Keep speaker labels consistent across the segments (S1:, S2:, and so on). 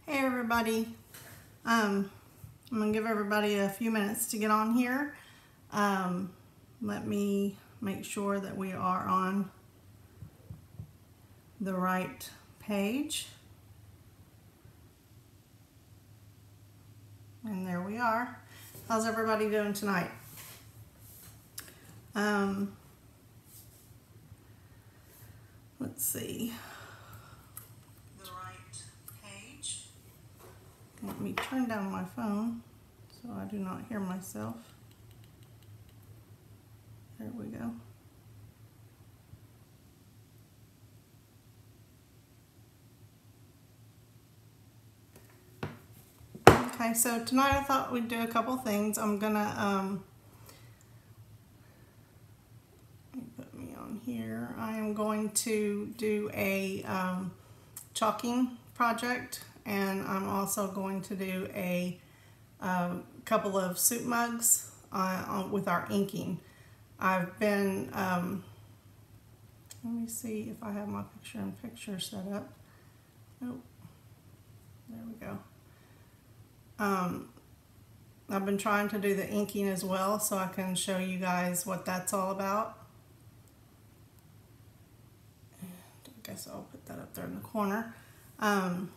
S1: Hey everybody, I'm going to give everybody a few minutes to get on here. Let me make sure that we are on the right page. And there we are. How's everybody doing tonight? Let's see. The right page. Let me turn down my phone so I do not hear myself. There we go. Okay, so tonight I thought we'd do a couple things. I'm gonna put me on here. I am going to do a chalking project, and I'm also going to do a couple of soup mugs with our inking. I've been let me see if I have my picture-in-picture set up. Nope. There we go. I've been trying to do the inking as well, so I can show you guys what that's all about. And I guess I'll put that up there in the corner. And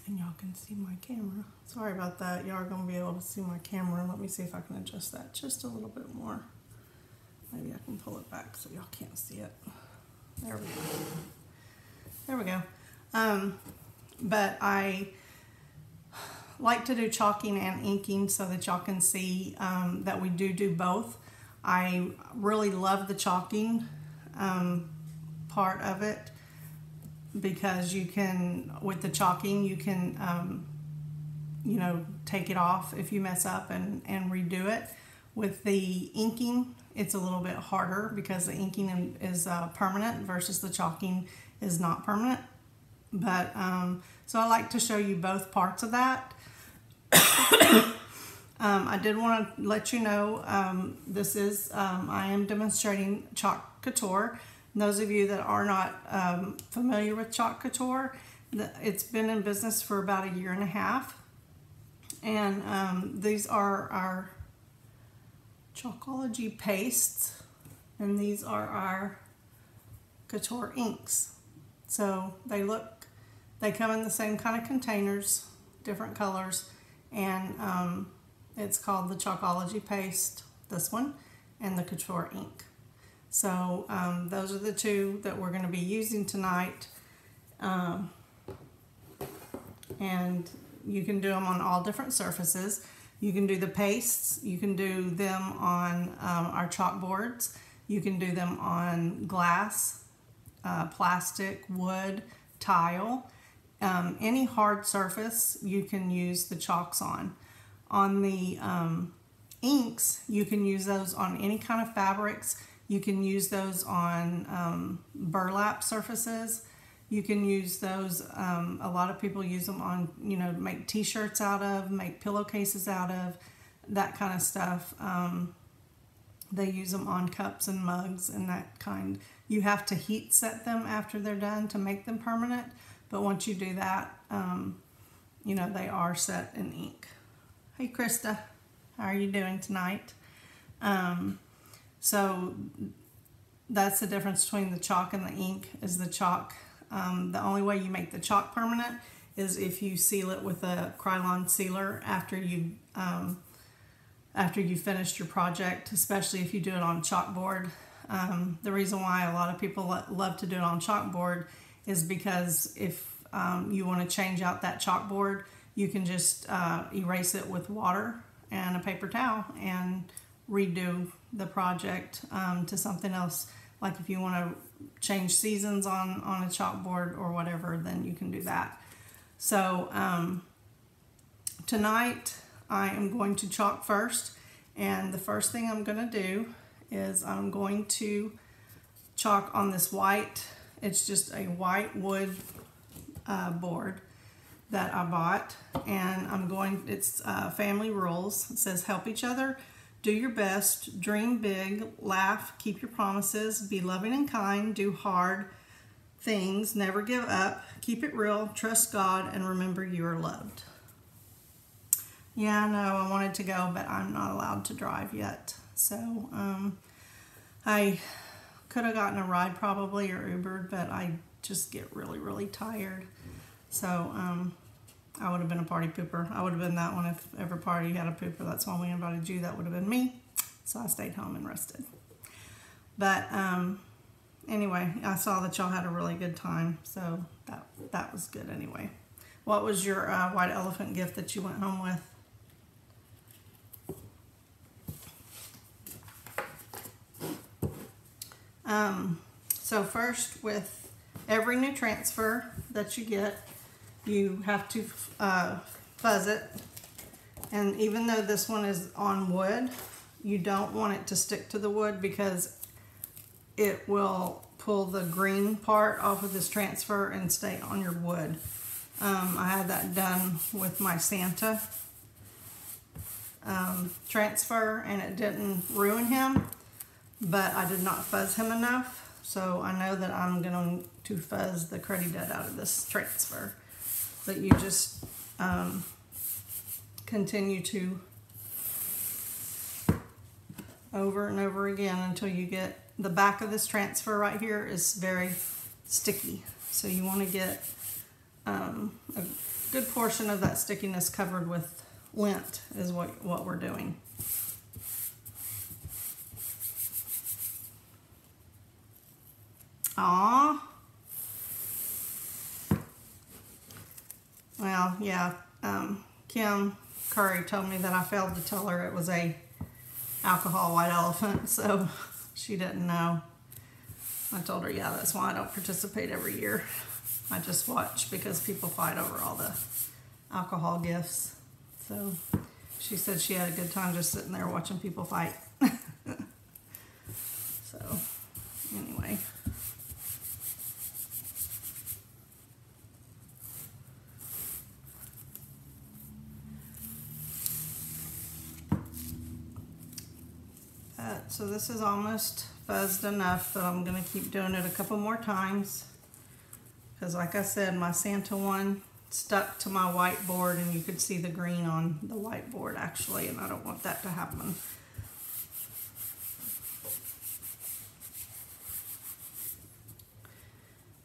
S1: y'all can see my camera. Sorry about that. Y'all are going to be able to see my camera. Let me see if I can adjust that just a little bit more. Maybe I can pull it back so y'all can't see it. There we go. There we go. But I like to do chalking and inking so that y'all can see that we do both. I really love the chalking part of it, because you can, with the chalking, you can you know, take it off if you mess up and redo it. With the inking, it's a little bit harder because the inking is permanent versus the chalking is not permanent. But so I like to show you both parts of that. I did want to let you know this is I am demonstrating Chalk Couture. And those of you that are not familiar with Chalk Couture, it's been in business for about 1.5 years, and these are our Chalkology pastes, and these are our Couture inks. So they come in the same kind of containers, different colors, and it's called the Chalkology paste, this one, and the Couture ink. So those are the two that we're going to be using tonight, and you can do them on all different surfaces. You can do the pastes, you can do them on our chalkboards, you can do them on glass, plastic, wood, tile. Any hard surface you can use the chalks on. On the inks, you can use those on any kind of fabrics. You can use those on burlap surfaces. You can use those, a lot of people use them on, you know, make t-shirts out of, make pillowcases out of, that kind of stuff. They use them on cups and mugs and that kind. You have to heat set them after they're done to make them permanent. But once you do that, you know, they are set in ink. Hey Krista, how are you doing tonight? So that's the difference between the chalk and the ink, is the chalk. The only way you make the chalk permanent is if you seal it with a Krylon sealer after you finished your project, especially if you do it on chalkboard. The reason why a lot of people love to do it on chalkboard is because if you want to change out that chalkboard, you can just erase it with water and a paper towel and redo the project to something else. Like if you want to change seasons on a chalkboard or whatever, then you can do that. So tonight I am going to chalk first, and the first thing I'm going to do is I'm going to chalk on this white. It's just a white wood board that I bought, and it's family rules. It says help each other, do your best, dream big, laugh, keep your promises, be loving and kind, do hard, things. Never give up. Keep it real. Trust God and remember you are loved. Yeah, I know. I wanted to go, but I'm not allowed to drive yet. So I could have gotten a ride probably or Ubered, but I just get really, really tired. So I would have been a party pooper. I would have been that one if every party had a pooper. That's why we invited you. That would have been me. So I stayed home and rested. But anyway, I saw that y'all had a really good time. So that was good anyway. What was your white elephant gift that you went home with? So first, with every new transfer that you get, you have to fuzz it. And even though this one is on wood, you don't want it to stick to the wood because it will pull the green part off of this transfer and stay on your wood. I had that done with my Santa transfer and it didn't ruin him, but I did not fuzz him enough. So I know that I'm going to fuzz the Cruddy Dud out of this transfer. But you just continue to over and over again until you get the back of this transfer right here is very sticky. So you want to get a good portion of that stickiness covered with lint is what we're doing. Aww. Well, yeah, Kim Curry told me that I failed to tell her it was a alcohol white elephant, so she didn't know. I told her, yeah, that's why I don't participate every year. I just watch because people fight over all the alcohol gifts. So she said she had a good time just sitting there watching people fight. So anyway. So this is almost fuzzed enough that I'm going to keep doing it a couple more times. Because like I said, my Santa one stuck to my whiteboard and you could see the green on the whiteboard actually, and I don't want that to happen.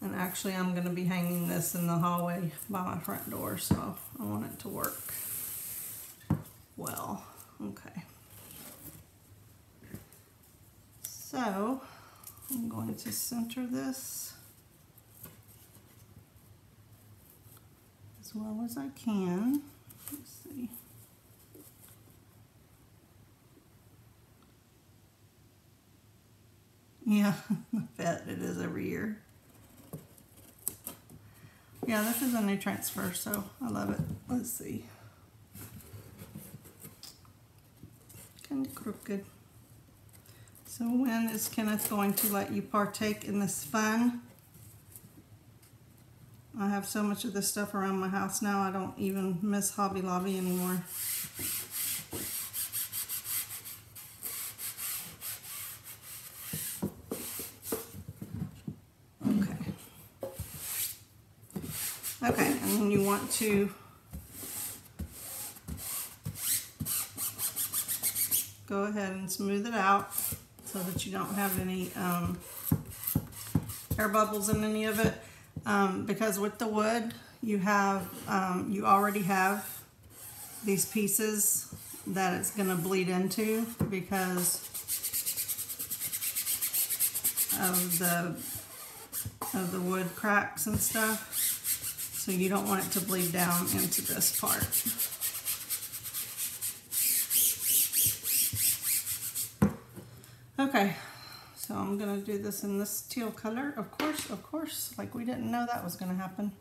S1: And actually I'm going to be hanging this in the hallway by my front door, so I want it to work well. Okay. So I'm going to center this as well as I can. Let's see. Yeah, I bet it is every year. Yeah, this is a new transfer, so I love it. Let's see. Kind of crooked. So when is Kenneth going to let you partake in this fun? I have so much of this stuff around my house now, I don't even miss Hobby Lobby anymore. Okay. Okay, and then you want to go ahead and smooth it out so that you don't have any air bubbles in any of it. Because with the wood, you have you already have these pieces that it's going to bleed into because of the wood cracks and stuff. So you don't want it to bleed down into this part. Okay, so I'm gonna do this in this teal color, of course, like we didn't know that was gonna happen.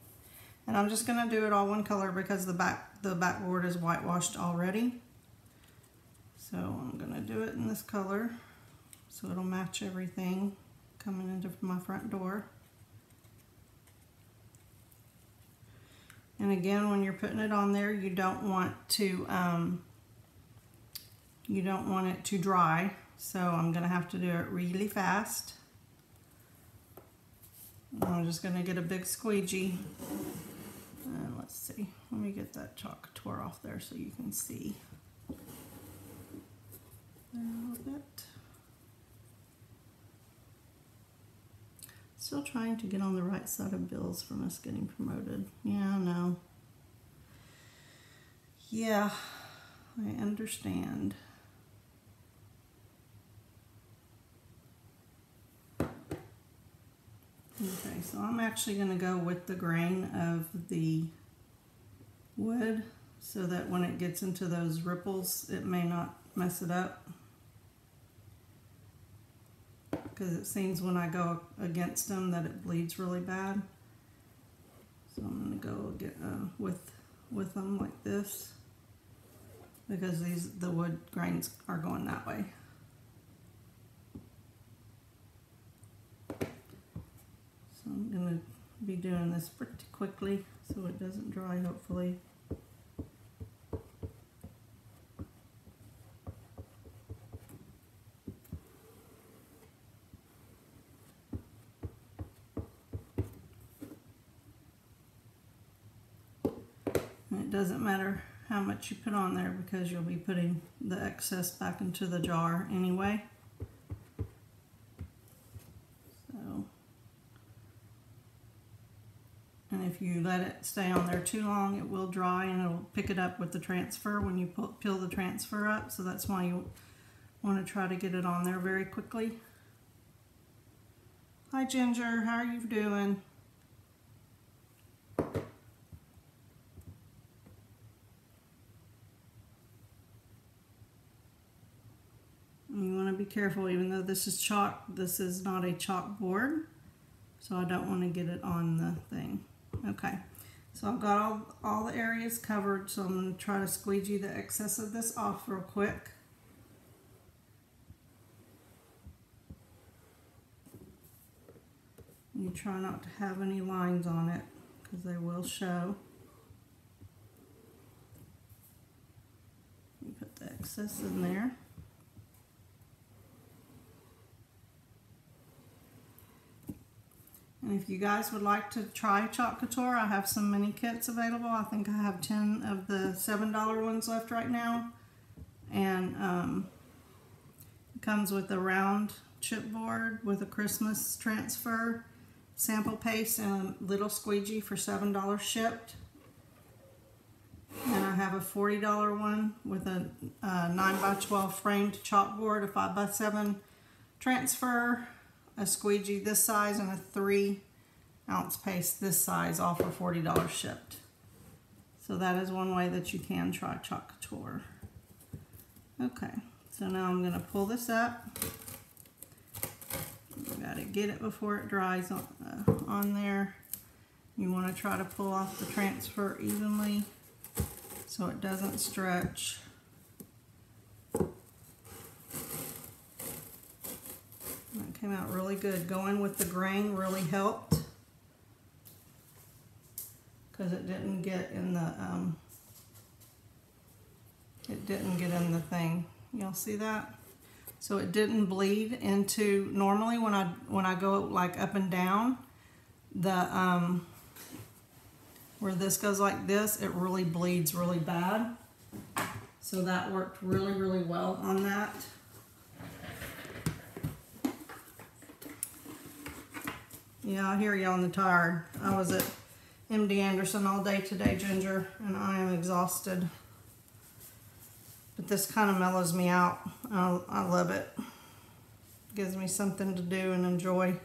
S1: And I'm just gonna do it all one color because the backboard is whitewashed already. So I'm gonna do it in this color so it'll match everything coming into my front door. And again, when you're putting it on there, you don't want it to dry. So I'm going to have to do it really fast. I'm just going to get a big squeegee. And let's see. Let me get that chalk Couture off there so you can see there a little bit. Still trying to get on the right side of bills from us getting promoted. Yeah, no. Yeah, I understand. Okay, so I'm actually going to go with the grain of the wood so that when it gets into those ripples, it may not mess it up. Because it seems when I go against them that it bleeds really bad. So I'm going to go get with them like this because the wood grains are going that way. So I'm going to be doing this pretty quickly so it doesn't dry, hopefully. And it doesn't matter how much you put on there because you'll be putting the excess back into the jar anyway. And if you let it stay on there too long, it will dry and it'll pick it up with the transfer when you peel the transfer up. So that's why you want to try to get it on there very quickly. Hi Ginger, how are you doing? You want to be careful, even though this is chalk, this is not a chalkboard. So I don't want to get it on the thing. Okay, so I've got all the areas covered, so I'm going to try to squeegee the excess of this off real quick. You try not to have any lines on it because they will show. You put the excess in there. And if you guys would like to try Chalk Couture, I have some mini kits available. I think I have 10 of the $7 ones left right now. And it comes with a round chipboard with a Christmas transfer, sample paste, and a little squeegee for $7 shipped. And I have a $40 one with a 9x12 framed chalkboard, a 5x7 transfer, a squeegee this size, and a 3-ounce paste this size, all for $40 shipped. So that is one way that you can try Chalk Couture. Okay, so now I'm going to pull this up. You got to get it before it dries on there. You want to try to pull off the transfer evenly so it doesn't stretch. That came out really good. Going with the grain really helped because it didn't get in the thing. You'll see that? So it didn't bleed into, normally when I go like up and down, the where this goes like this, it really bleeds really bad. So that worked really, really well on that. Yeah, I hear you on the tired. I was at MD Anderson all day today, Ginger, and I am exhausted. But this kind of mellows me out. I love it. Gives me something to do and enjoy.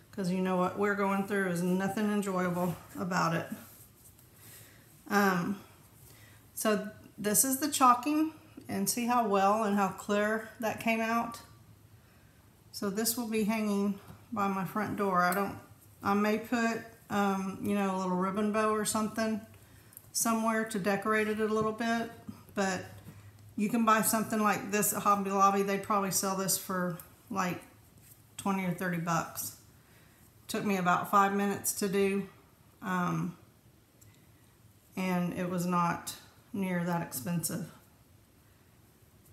S1: Because you know what we're going through is nothing enjoyable about it. So this is the chalking, and see how well and how clear that came out. So this will be hanging by my front door. I may put, you know, a little ribbon bow or something somewhere to decorate it a little bit, but you can buy something like this at Hobby Lobby. They'd probably sell this for like 20 or 30 bucks. Took me about 5 minutes to do, and it was not near that expensive.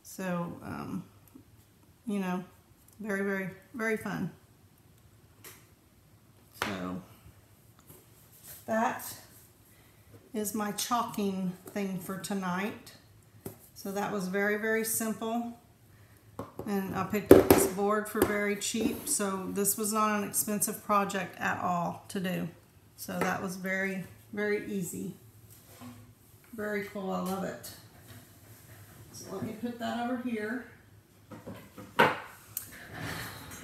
S1: So, you know, very, very, very fun. So that is my chalking thing for tonight. So that was very, very simple. And I picked up this board for very cheap. So this was not an expensive project at all to do. So that was very, very easy. Very cool, I love it. So let me put that over here.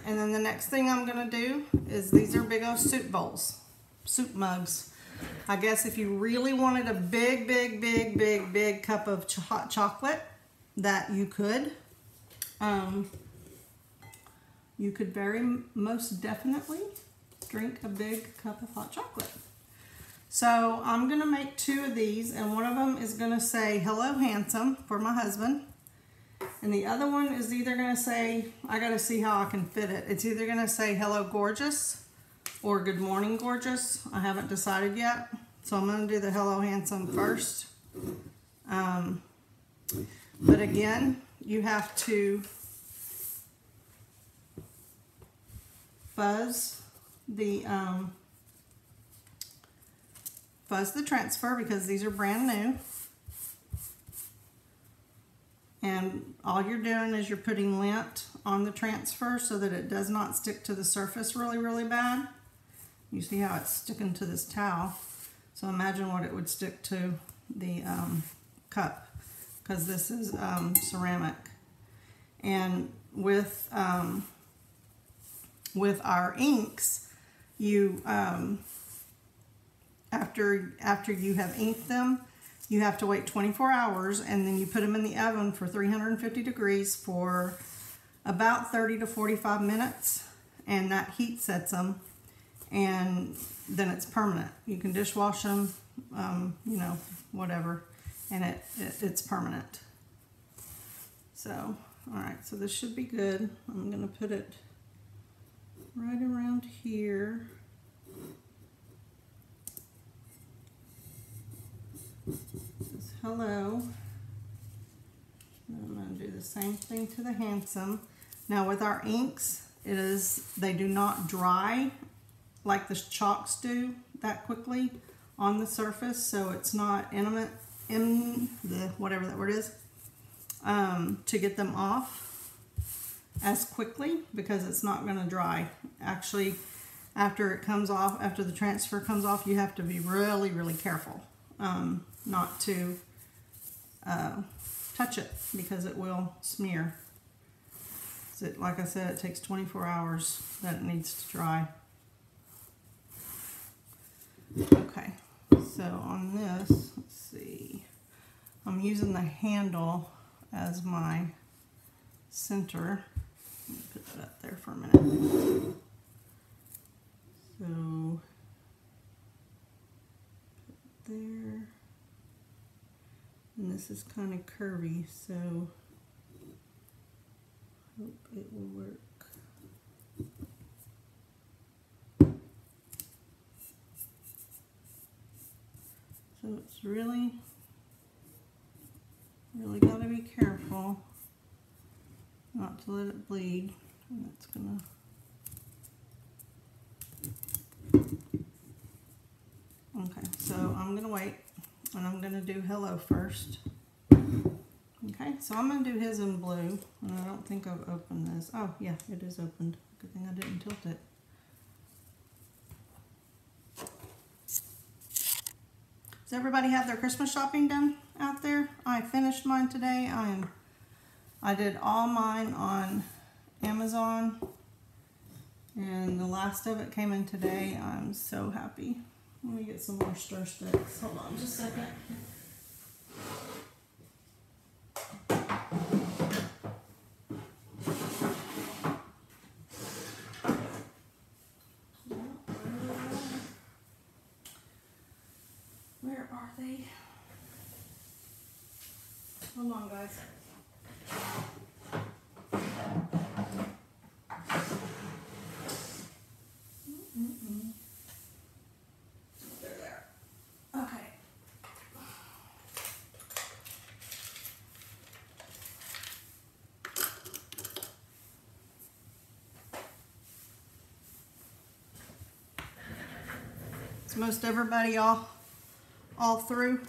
S1: And then the next thing I'm gonna do is these are big old soup bowls, soup mugs. I guess if you really wanted a big, big, big, big, big cup of hot chocolate, that you could. You could very most definitely drink a big cup of hot chocolate. So I'm gonna make 2 of these, and one of them is gonna say "Hello Handsome" for my husband. And the other one is either gonna say, I gotta see how I can fit it. It's either gonna say "Hello Gorgeous" or "Good Morning Gorgeous." I haven't decided yet. So I'm gonna do the "Hello Handsome" first. But again, you have to fuzz the transfer because these are brand new. And all you're doing is you're putting lint on the transfer so that it does not stick to the surface really, really bad. You see how it's sticking to this towel. So imagine what it would stick to the cup, because this is ceramic. And with our inks, you after you have inked them, you have to wait 24 hours, and then you put them in the oven for 350 degrees for about 30 to 45 minutes, and that heat sets them, and then it's permanent. You can dishwash them, you know, whatever, and it's permanent. So, all right, so this should be good. I'm gonna put it right around here. This is hello. And I'm going to do the same thing to the handsome. Now with our inks, they do not dry like the chalks do that quickly on the surface, so it's not whatever that word is, to get them off as quickly, because it's not going to dry. Actually, after it comes off, after the transfer comes off, you have to be really, really careful not to touch it, because it will smear. So like I said, it takes 24 hours that it needs to dry. Okay, so on this, let's see, I'm using the handle as my center. Let me put that up there for a minute. So, put it there. And this is kind of curvy, so hope it will work. So it's really got to be careful not to let it bleed. And it's gonna. Okay, so I'm gonna wait, and I'm gonna do hello first. Okay, so I'm gonna do his in blue, and I don't think I've opened this. Oh yeah, it is opened. Good thing I didn't tilt it. Does everybody have their Christmas shopping done out there? I finished mine today. I did all mine on Amazon, and the last of it came in today. I'm so happy. Let me get some more stir sticks. Hold on just a second. Where are they? Hold on, guys. They're there. Okay. Is most everybody all through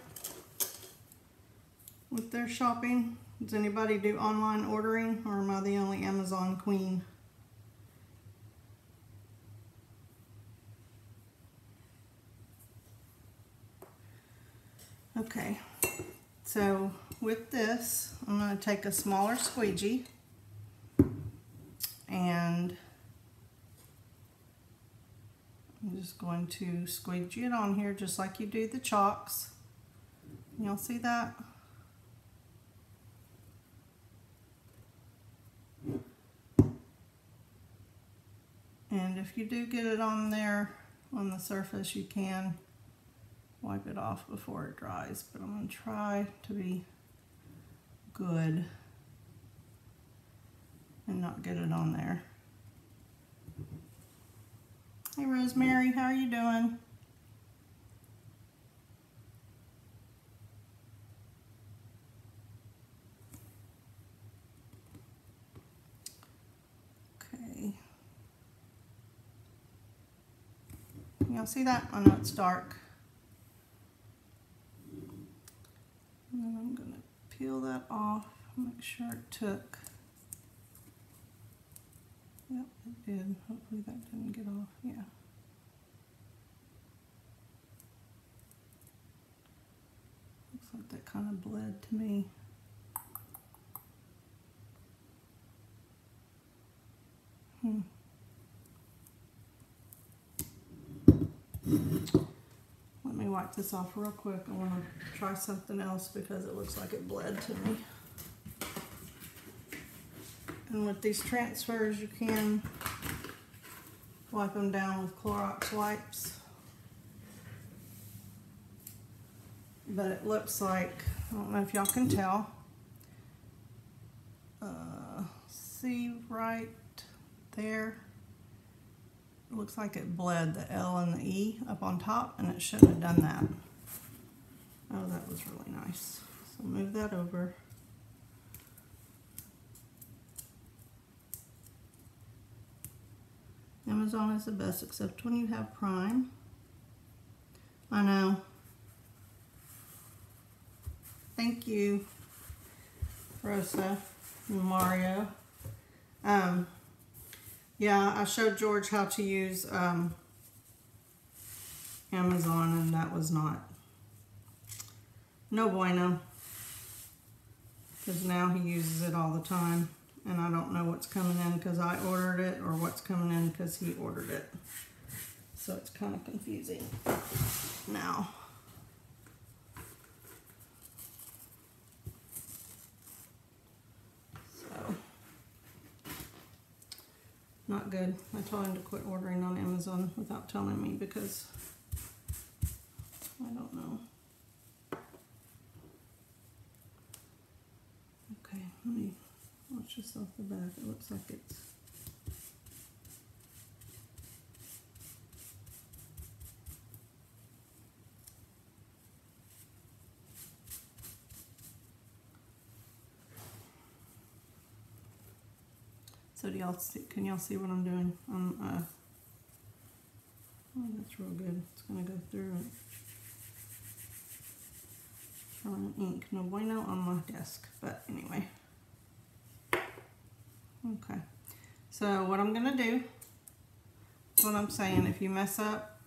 S1: with their shopping? Does anybody do online ordering, or am I the only Amazon queen? Okay, so with this, I'm going to take a smaller squeegee and I'm just going to squeegee it on here just like you do the chalks. Y'all see that? And if you do get it on there on the surface, you can wipe it off before it dries, but I'm going to try to be good and not get it on there. Hey Rosemary, how are you doing? Okay. Y'all see that? I know it's dark. And then I'm going to peel that off, make sure it took. Yep, it did. Hopefully that didn't get off. Yeah. Looks like that kind of bled to me. Let me wipe this off real quick. I want to try something else because it looks like it bled to me. And with these transfers, you can wipe them down with Clorox wipes. But it looks like, I don't know if y'all can tell, see right there, it looks like it bled the L and the E up on top, and it shouldn't have done that. Oh, that was really nice. So move that over. Amazon is the best, except when you have Prime. I know. Thank you, Rosa and Mario. Yeah, I showed George how to use Amazon, and that was no bueno. Because now he uses it all the time. And I don't know what's coming in because I ordered it or what's coming in because he ordered it. So it's kind of confusing now. So, not good. I told him to quit ordering on Amazon without telling me because I don't know. Okay, let me watch this off the back. It looks like it's so do y'all see, can y'all see what I'm doing? Oh, that's real good. It's gonna go through it. Trying ink. No bueno on my desk, but anyway. Okay, so what I'm gonna do, what I'm saying, if you mess up,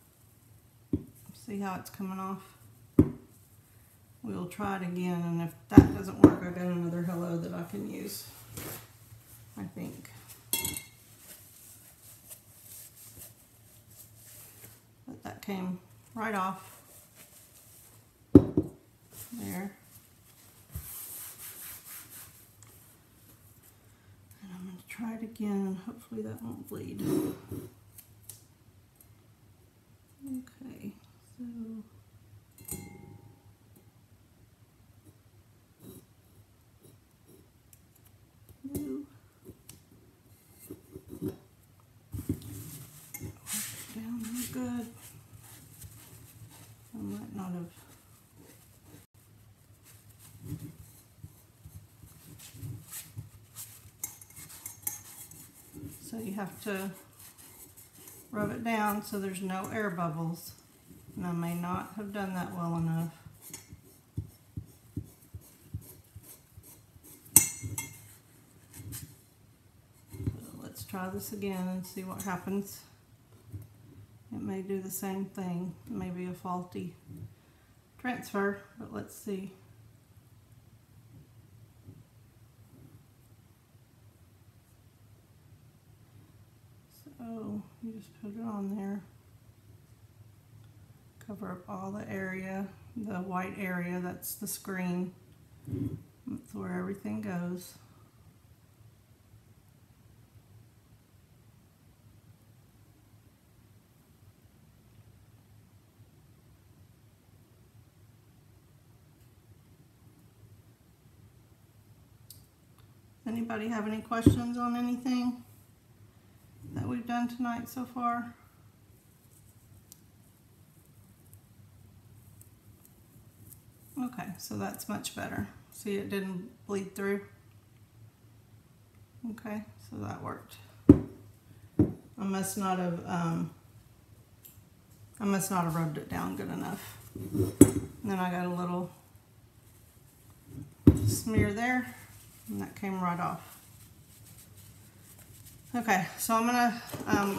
S1: see how it's coming off? We'll try it again, and if that doesn't work, I got another hello that I can use, I think. But that came right off. There. Try it again. Hopefully that won't bleed. Okay, so blue. Wipe it down real good. I might not have. So you have to rub it down so there's no air bubbles. And I may not have done that well enough. So let's try this again and see what happens. It may do the same thing. It may be a faulty transfer, but let's see. So you just put it on there. Cover up all the area, the white area, that's the screen. That's where everything goes. Anybody have any questions on anything that we've done tonight so far? Okay, so that's much better. See, it didn't bleed through. Okay, so that worked. I must not have rubbed it down good enough. And then I got a little smear there, and that came right off. Okay, so I'm gonna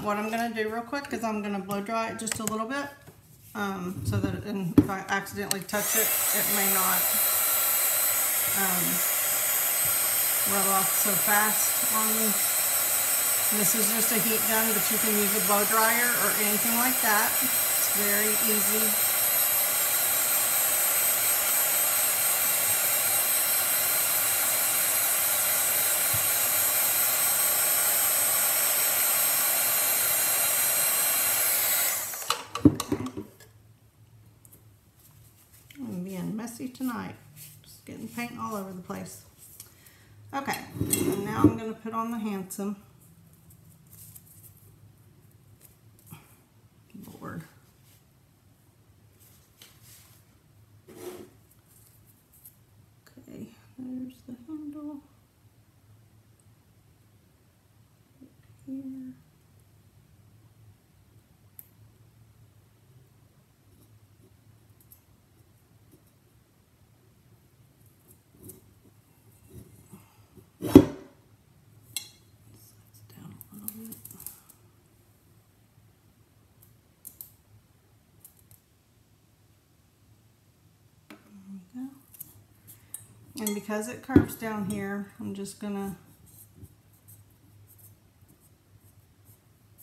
S1: what I'm gonna do real quick is I'm gonna blow dry it just a little bit, so that if I accidentally touch it, it may not rub off so fast on me. And this is just a heat gun, but you can use a blow dryer or anything like that. It's very easy. I'm being messy tonight. Just getting paint all over the place. Okay, and now I'm going to put on the Handsome. Lord. Okay, there's the handle. Here. And because it curves down here, I'm just gonna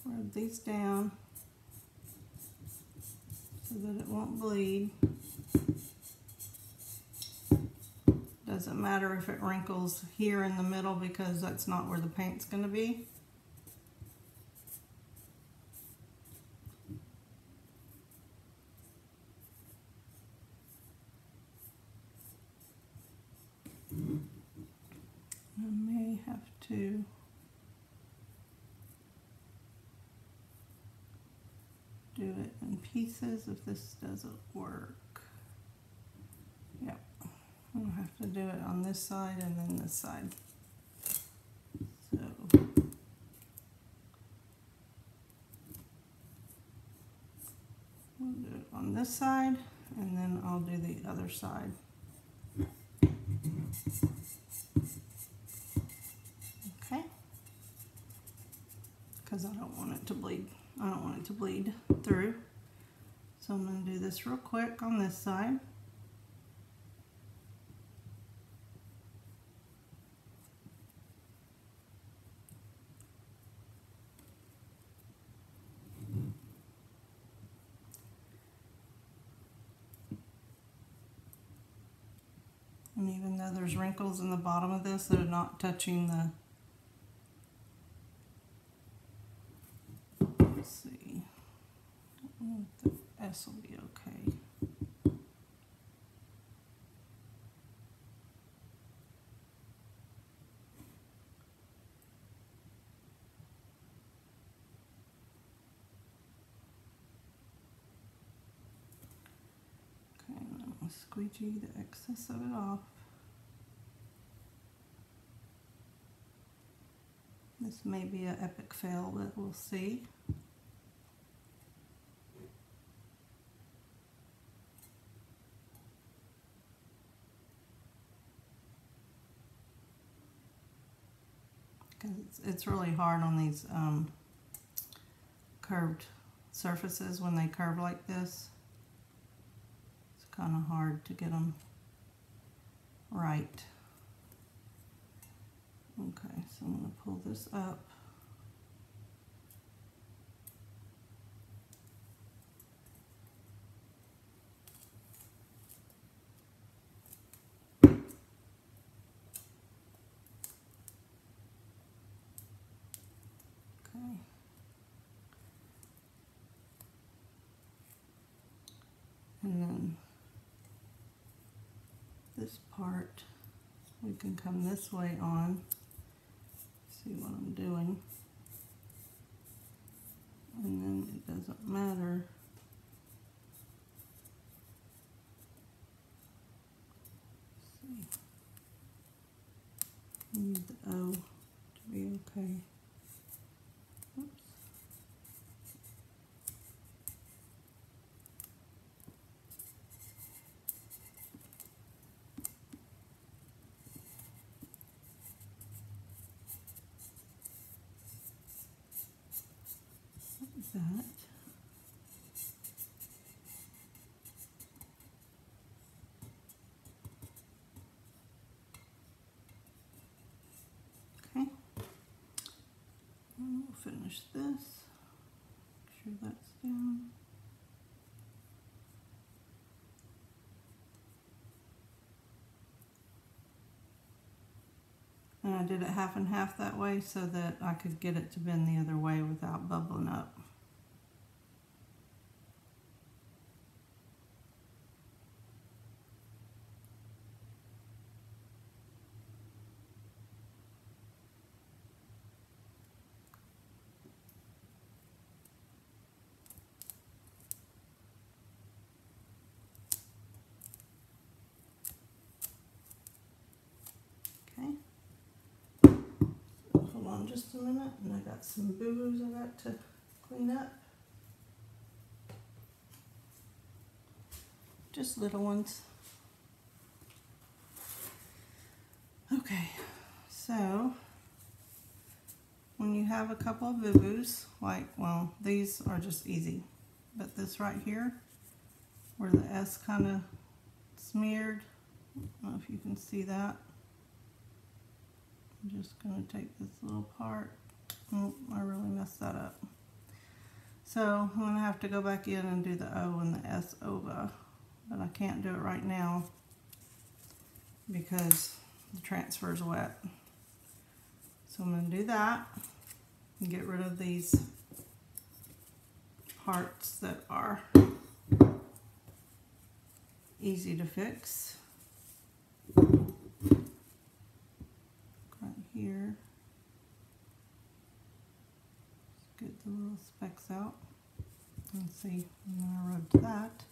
S1: rub these down so that it won't bleed. Doesn't matter if it wrinkles here in the middle because that's not where the paint's gonna be. I may have to do it in pieces if this doesn't work. Yep, I'll have to do it on this side and then this side. So we'll do it on this side and then I'll do the other side. Okay, because I don't want it to bleed. I don't want it to bleed through. So I'm going to do this real quick on this side. And even though there's wrinkles in the bottom of this, they're not touching the, let's see, I don't know if the S will be okay. Okay, and I'm going to squeegee the excess of it off. This may be an epic fail, but we'll see. because it's really hard on these curved surfaces when they curve like this. It's kind of hard to get them right. Okay, so I'm going to pull this up. Okay. And then this part, we can come this way on. See what I'm doing. And then it doesn't matter. Let's see. I need the O to be okay. Oops. Like that. Okay. And we'll finish this. Make sure that's down. And I did it half and half that way so that I could get it to bend the other way without bubbling up. Hold on just a minute, and I got some boo-boos I got to clean up. Just little ones. Okay, so when you have a couple of boo-boos, like, well, these are just easy, but this right here, where the S kind of smeared, I don't know if you can see that. I'm just going to take this little part. Oh, I really messed that up. So I'm going to have to go back in and do the O and the S over, but I can't do it right now because the transfer is wet. So I'm going to do that and get rid of these parts that are easy to fix. Here, just get the little specks out and see, and then I rubbed that.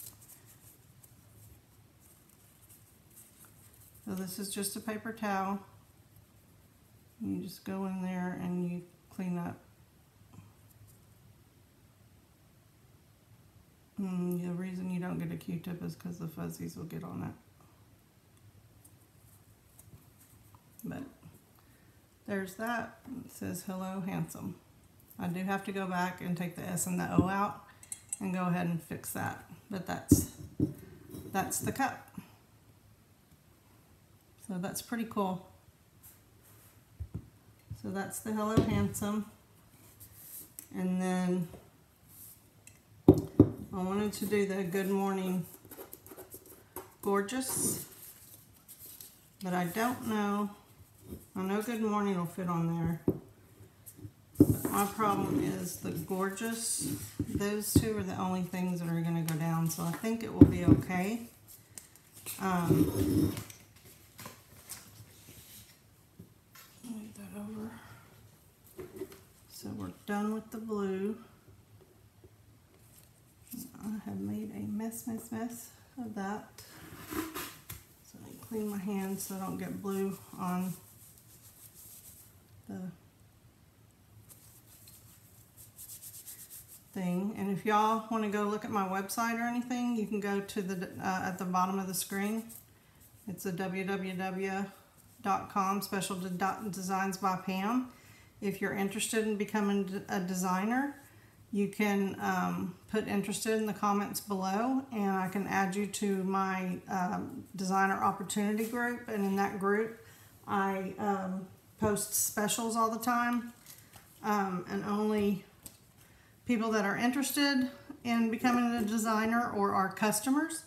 S1: So this is just a paper towel. You just go in there and you clean up. And the reason you don't get a Q-tip is because the fuzzies will get on it. But there's that. It says hello handsome. I do have to go back and take the S and the O out and go ahead and fix that. But that's the cup. So that's pretty cool. So that's the hello handsome. And then I wanted to do the good morning gorgeous, but I don't know. I know good morning will fit on there, but my problem is the gorgeous. Those two are the only things that are going to go down, so I think it will be okay. Move that over. So we're done with the blue. I have made a mess of that. So I clean my hands so I don't get blue on the thing. And if y'all want to go look at my website or anything, you can go to the at the bottom of the screen. It's a www.com special designs by Pam. if you're interested in becoming a designer, you can put interested in the comments below, and I can add you to my designer opportunity group. And in that group, I post specials all the time, and only people that are interested in becoming a designer or are customers,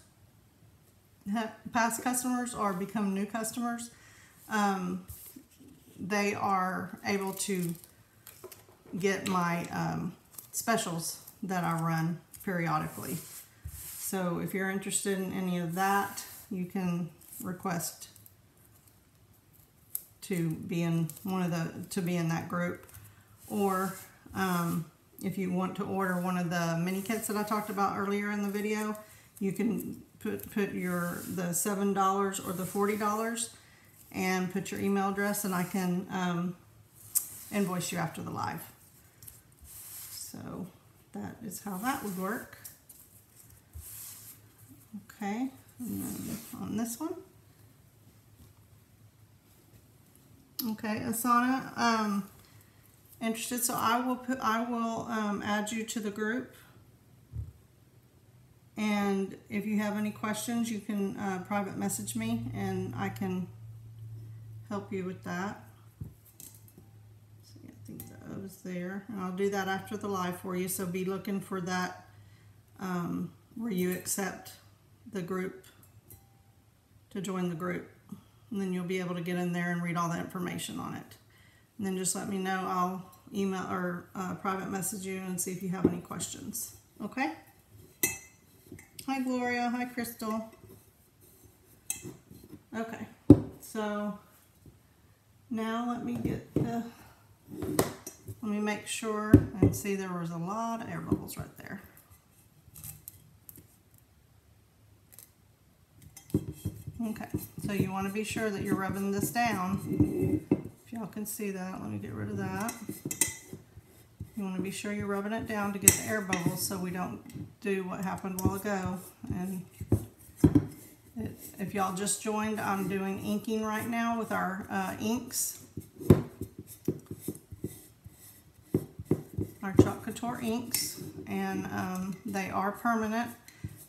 S1: past customers or become new customers, they are able to get my specials that I run periodically. So if you're interested in any of that, you can request to be in that group, or if you want to order one of the mini kits that I talked about earlier in the video, you can put the $7 or the $40 and put your email address, and I can invoice you after the live. So that is how that would work. Okay, and then on this one. Okay, Asana, interested, so I will add you to the group, and if you have any questions, you can private message me and I can help you with that. See, I think that was there, and I'll do that after the live for you, so be looking for that where you accept the group to join the group, and then you'll be able to get in there and read all the information on it. And then just let me know. I'll email or private message you and see if you have any questions. Okay? Hi, Gloria. Hi, Crystal. Okay. So now let me make sure and see, there was a lot of air bubbles right there. Okay, so you want to be sure that you're rubbing this down. If y'all can see that, let me get rid of that. You want to be sure you're rubbing it down to get the air bubbles, so we don't do what happened a while ago. And if y'all just joined, I'm doing inking right now with our inks. Our Chalk Couture inks, and they are permanent.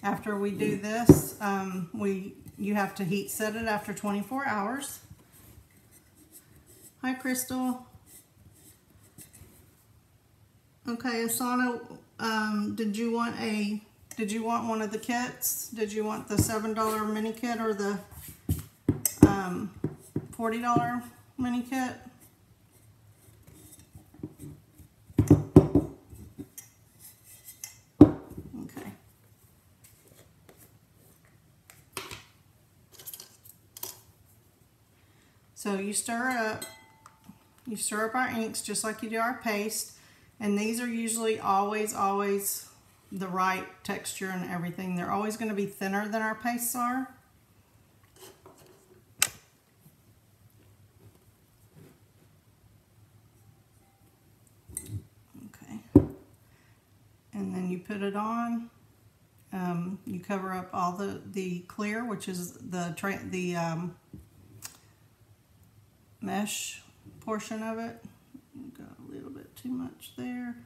S1: After we do this, you have to heat set it after 24 hours. Hi, Crystal. Okay, Asana, did you want one of the kits? Did you want the $7 mini kit or the $40 mini kit? Okay. So you stir up our inks just like you do our paste, and these are usually always the right texture and everything. They're always going to be thinner than our pastes are. Okay, and then you put it on. You cover up all the clear, which is the mesh portion of it. Got a little bit too much there.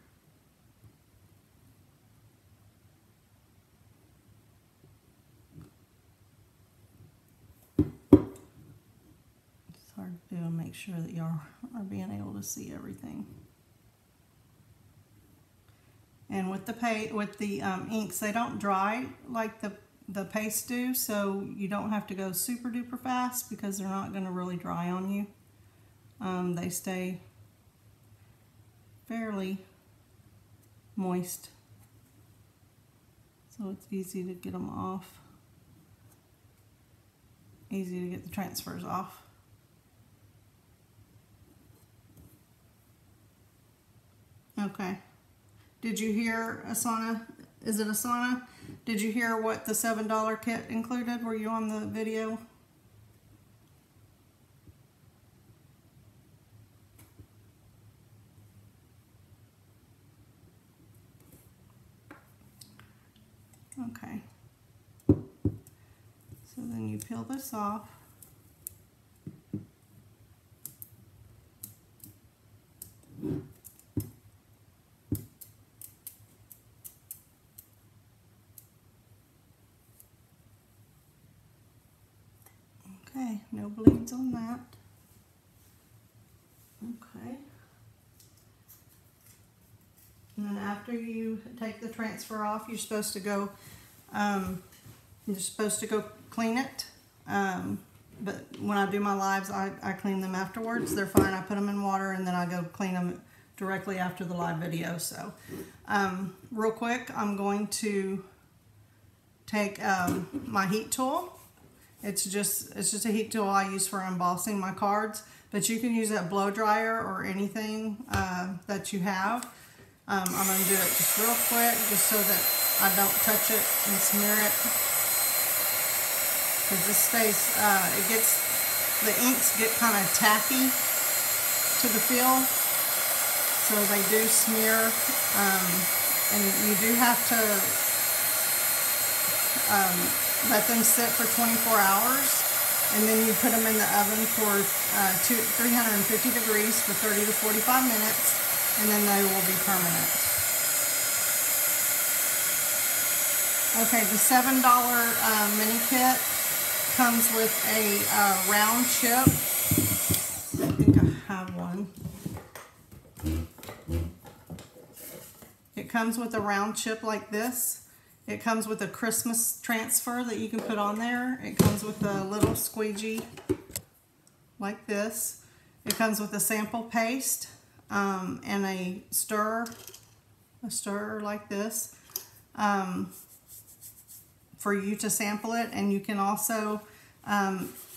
S1: It's hard to do and make sure that y'all are being able to see everything. And with the inks, they don't dry like the paste do, so you don't have to go super duper fast because they're not going to really dry on you. They stay fairly moist, so it's easy to get them off, easy to get the transfers off. Okay, did you hear, Asana? Is it Asana? Did you hear what the $7 kit included? Were you on the video? Okay, so then you peel this off. Okay, no bleeds on that. Okay. And then after you take the transfer off, you're supposed to go clean it. But when I do my lives, I clean them afterwards. They're fine. I put them in water and then I go clean them directly after the live video. So real quick, I'm going to take my heat tool. It's just a heat tool I use for embossing my cards, but you can use that blow dryer or anything that you have. I'm going to do it just real quick, just so that I don't touch it and smear it, because this stays, the inks get kind of tacky to the feel, so they do smear, and you do have to let them sit for 24 hours, and then you put them in the oven for 350 degrees for 30 to 45 minutes, and then they will be permanent. Okay, the $7 mini kit comes with a round chip. I think I have one. It comes with a round chip like this. It comes with a Christmas transfer that you can put on there. It comes with a little squeegee like this. It comes with a sample paste and a stirrer like this for you to sample it. And you can also,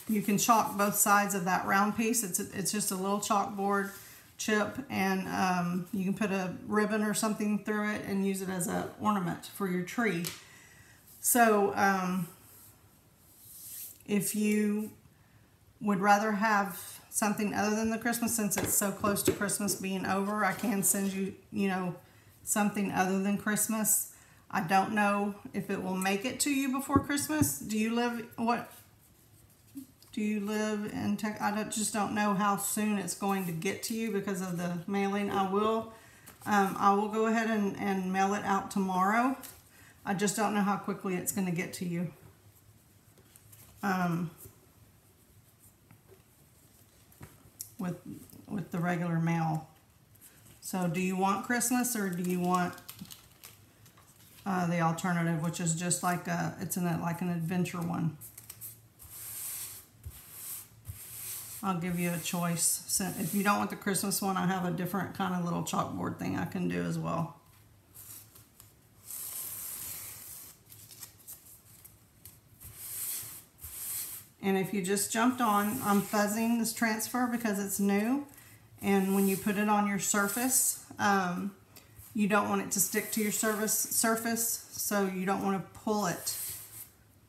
S1: you can chalk both sides of that round piece. It's just a little chalkboard chip, and you can put a ribbon or something through it and use it as an ornament for your tree. So if you would rather have something other than the Christmas, since it's so close to Christmas being over, I can send you, something other than Christmas. I don't know if it will make it to you before Christmas. Do you live in Tech? I just don't know how soon it's going to get to you because of the mailing. I will go ahead and mail it out tomorrow. I just don't know how quickly it's going to get to you. With the regular mail. So do you want Christmas, or do you want the alternative, which is just like like an adventure one? I'll give you a choice. So if you don't want the Christmas one, I have a different kind of little chalkboard thing I can do as well. And if you just jumped on, I'm fuzzing this transfer because it's new. And when you put it on your surface, you don't want it to stick to your surface, so you don't want to pull it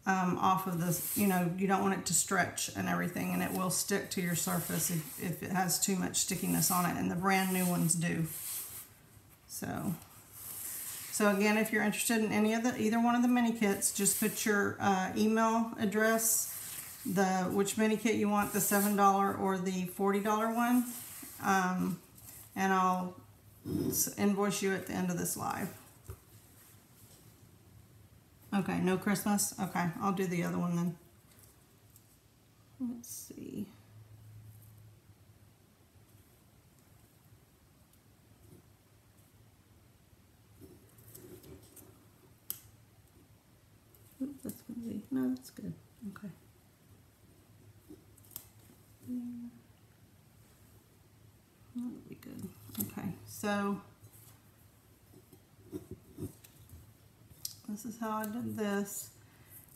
S1: off of this, you don't want it to stretch and everything, and it will stick to your surface if it has too much stickiness on it, and the brand new ones do. So again, if you're interested in either one of the mini kits, just put your email address, which mini kit you want, the $7 or the $40 one, and I'll invoice you at the end of this live. Okay, no Christmas? Okay, I'll do the other one then. Let's see. Oops, that's going to be, no, that's good. Okay. That'll be good. Okay, so this is how I did this,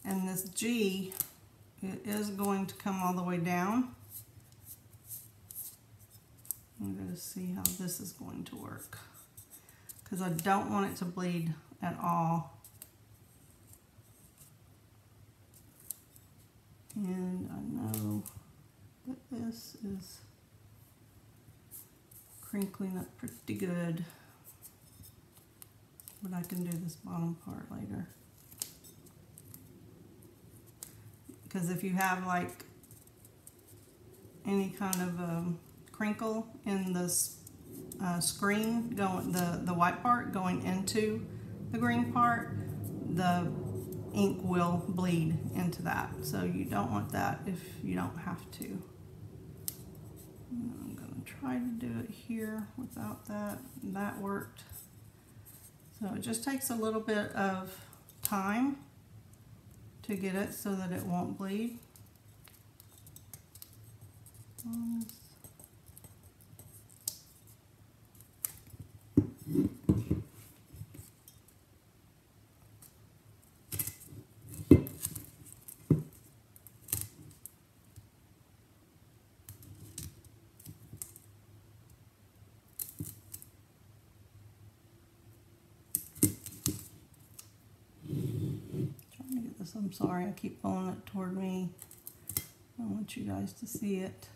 S1: and this G, it is going to come all the way down. I'm going to see how this is going to work, because I don't want it to bleed at all. And I know that this is crinkling up pretty good, but I can do this bottom part later. Because if you have like any kind of crinkle in this screen, the white part going into the green part, the ink will bleed into that. So you don't want that if you don't have to. I'm going to try to do it here without that. That worked. So it just takes a little bit of time to get it so that it won't bleed. I'm sorry, I keep pulling it toward me. I want you guys to see it.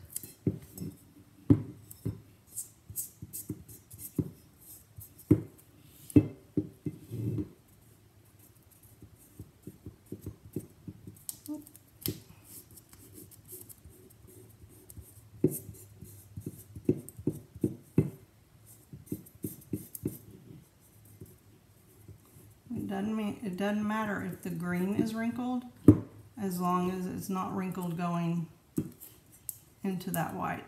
S1: It doesn't matter if the green is wrinkled, as long as it's not wrinkled going into that white.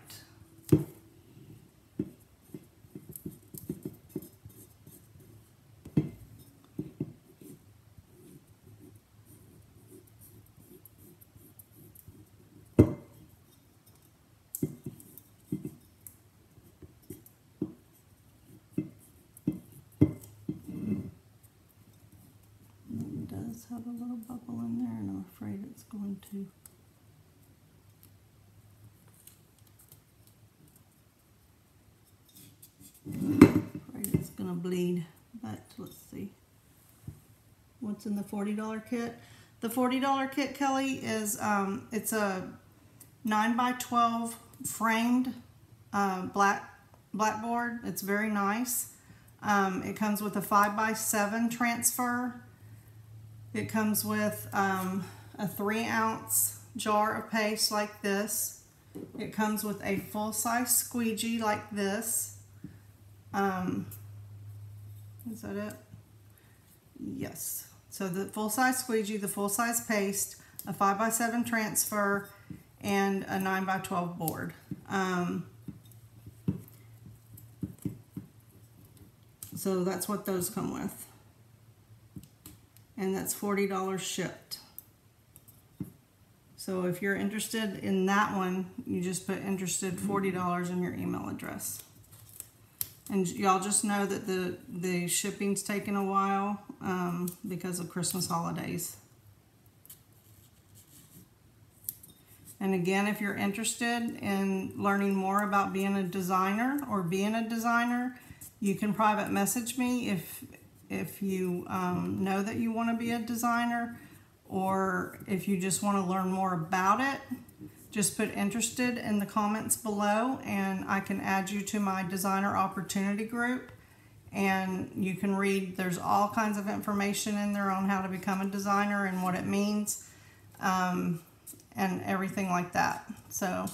S1: Have a little bubble in there, and I'm afraid it's going to. Afraid it's going to bleed, but let's see. What's in the $40 kit? The $40 kit, Kelly, is it's a 9x12 framed blackboard. It's very nice. It comes with a 5x7 transfer. It comes with a 3-ounce jar of paste like this. It comes with a full-size squeegee like this. Is that it? Yes. So the full-size squeegee, the full-size paste, a 5x7 transfer, and a 9x12 board. So that's what those come with. And that's $40 shipped. So if you're interested in that one, you just put interested $40 in your email address. And y'all just know that the shipping's taking a while because of Christmas holidays. And again, if you're interested in learning more about being a designer or being a designer, you can private message me if you know that you want to be a designer, or if you just want to learn more about it. Just put interested in the comments below, and I can add you to my designer opportunity group, and you can read. There's all kinds of information in there on how to become a designer and what it means, and everything like that. So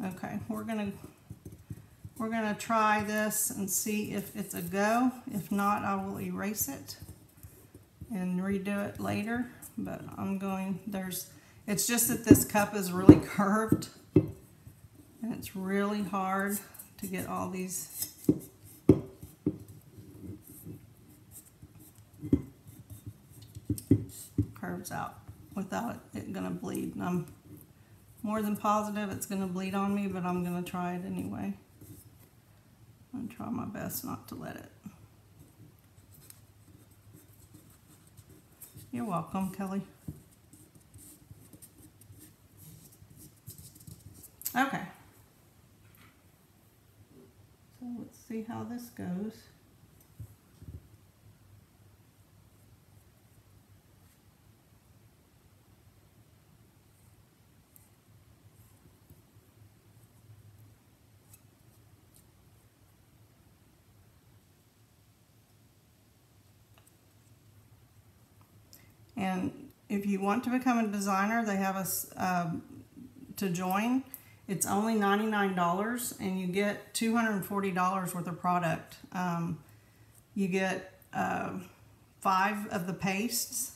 S1: okay, we're gonna try this and see if it's a go. If not, I will erase it and redo it later. But it's just that this cup is really curved, and it's really hard to get all these curves out without it gonna bleed. And I'm more than positive it's gonna bleed on me, but I'm gonna try it anyway. I'm gonna try my best not to let it. You're welcome, Kelly. Okay. So let's see how this goes. And if you want to become a designer, they have us to join. It's only $99, and you get $240 worth of product. You get 5 of the pastes.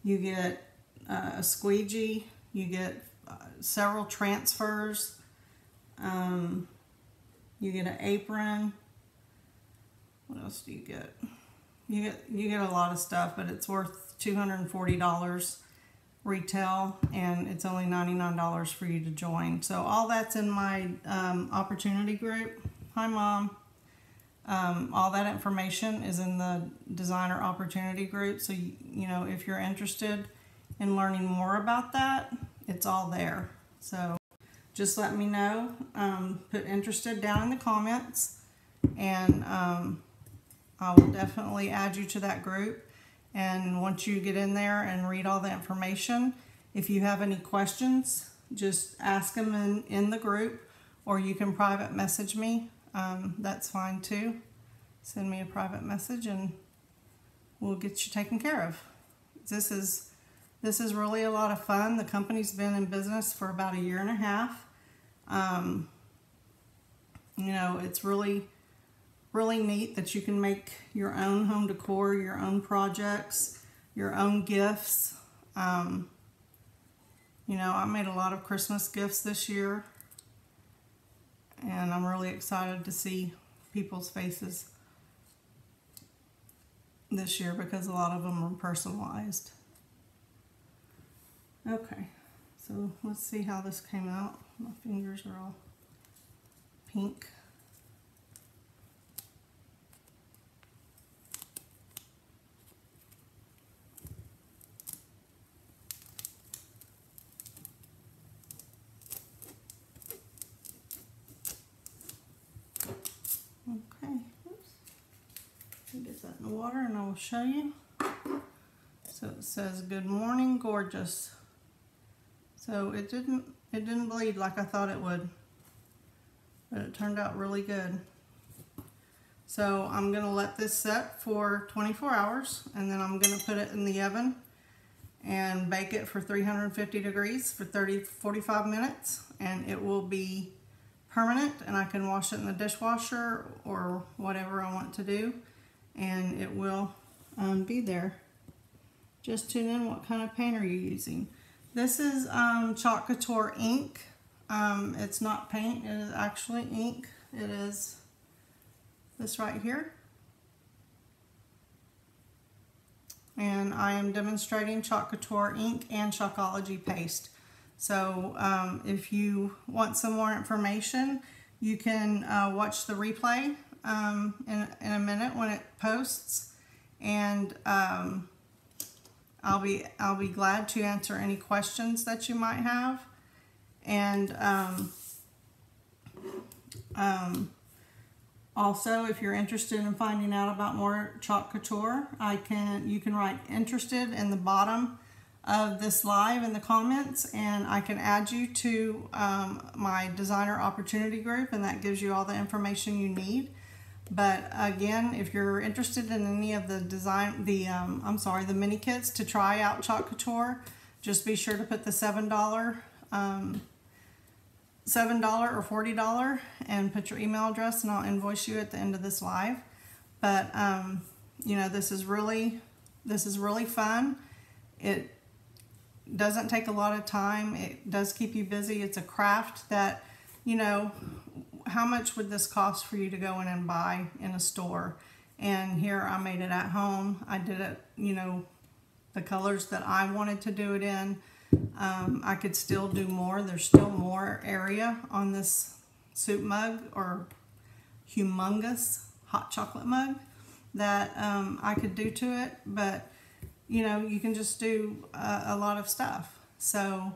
S1: You get a squeegee. You get several transfers. You get an apron. What else do you get? You get a lot of stuff, but it's worth $240 retail, and it's only $99 for you to join. So all that's in my opportunity group. Hi, Mom. All that information is in the designer opportunity group. So you know, if you're interested in learning more about that, it's all there. So just let me know. Put interested down in the comments, and I will definitely add you to that group. And once you get in there and read all the information, if you have any questions, just ask them in the group, or you can private message me. That's fine too. Send me a private message and we'll get you taken care of. This is really a lot of fun. The company's been in business for about 1.5 years. You know, it's really neat that you can make your own home decor, your own projects, your own gifts. You know, I made a lot of Christmas gifts this year, and I'm really excited to see people's faces this year because a lot of them are personalized. Okay, so let's see how this came out. My fingers are all pink. Okay, oops. Get that in the water and I will show you. So it says, "Good morning, gorgeous." So it didn't bleed like I thought it would, but it turned out really good. So I'm gonna let this set for 24 hours, and then I'm gonna put it in the oven and bake it for 350 degrees for 45 minutes, and it will be permanent, and I can wash it in the dishwasher or whatever I want to do, and it will be there. Just tune in what kind of paint are you using. This is Chalk Couture ink. It's not paint, it is actually ink. It is this right here. And I am demonstrating Chalk Couture ink and Chalkology paste. So if you want some more information, you can watch the replay in a minute when it posts, and I'll be glad to answer any questions that you might have. And also, if you're interested in finding out about more Chalk Couture, you can write "interested" in the bottom of this live in the comments, and I can add you to my designer opportunity group, and that gives you all the information you need. But again, if you're interested in any of the the mini kits to try out Chalk Couture, just be sure to put the $7 or $40 and put your email address, and I'll invoice you at the end of this live. But you know, this is really fun. It doesn't take a lot of time. It does keep you busy. It's a craft that, you know, how much would this cost for you to go in and buy in a store? And here I made it at home. I did it, you know, the colors that I wanted to do it in. I could still do more. There's still more area on this soup mug, or humongous hot chocolate mug, that I could do to it. But you know, you can just do a lot of stuff. So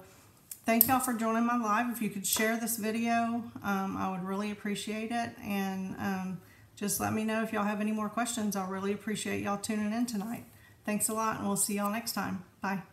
S1: thank y'all for joining my live. If you could share this video, I would really appreciate it. And just let me know if y'all have any more questions. I'll really appreciate y'all tuning in tonight. Thanks a lot, and we'll see y'all next time. Bye.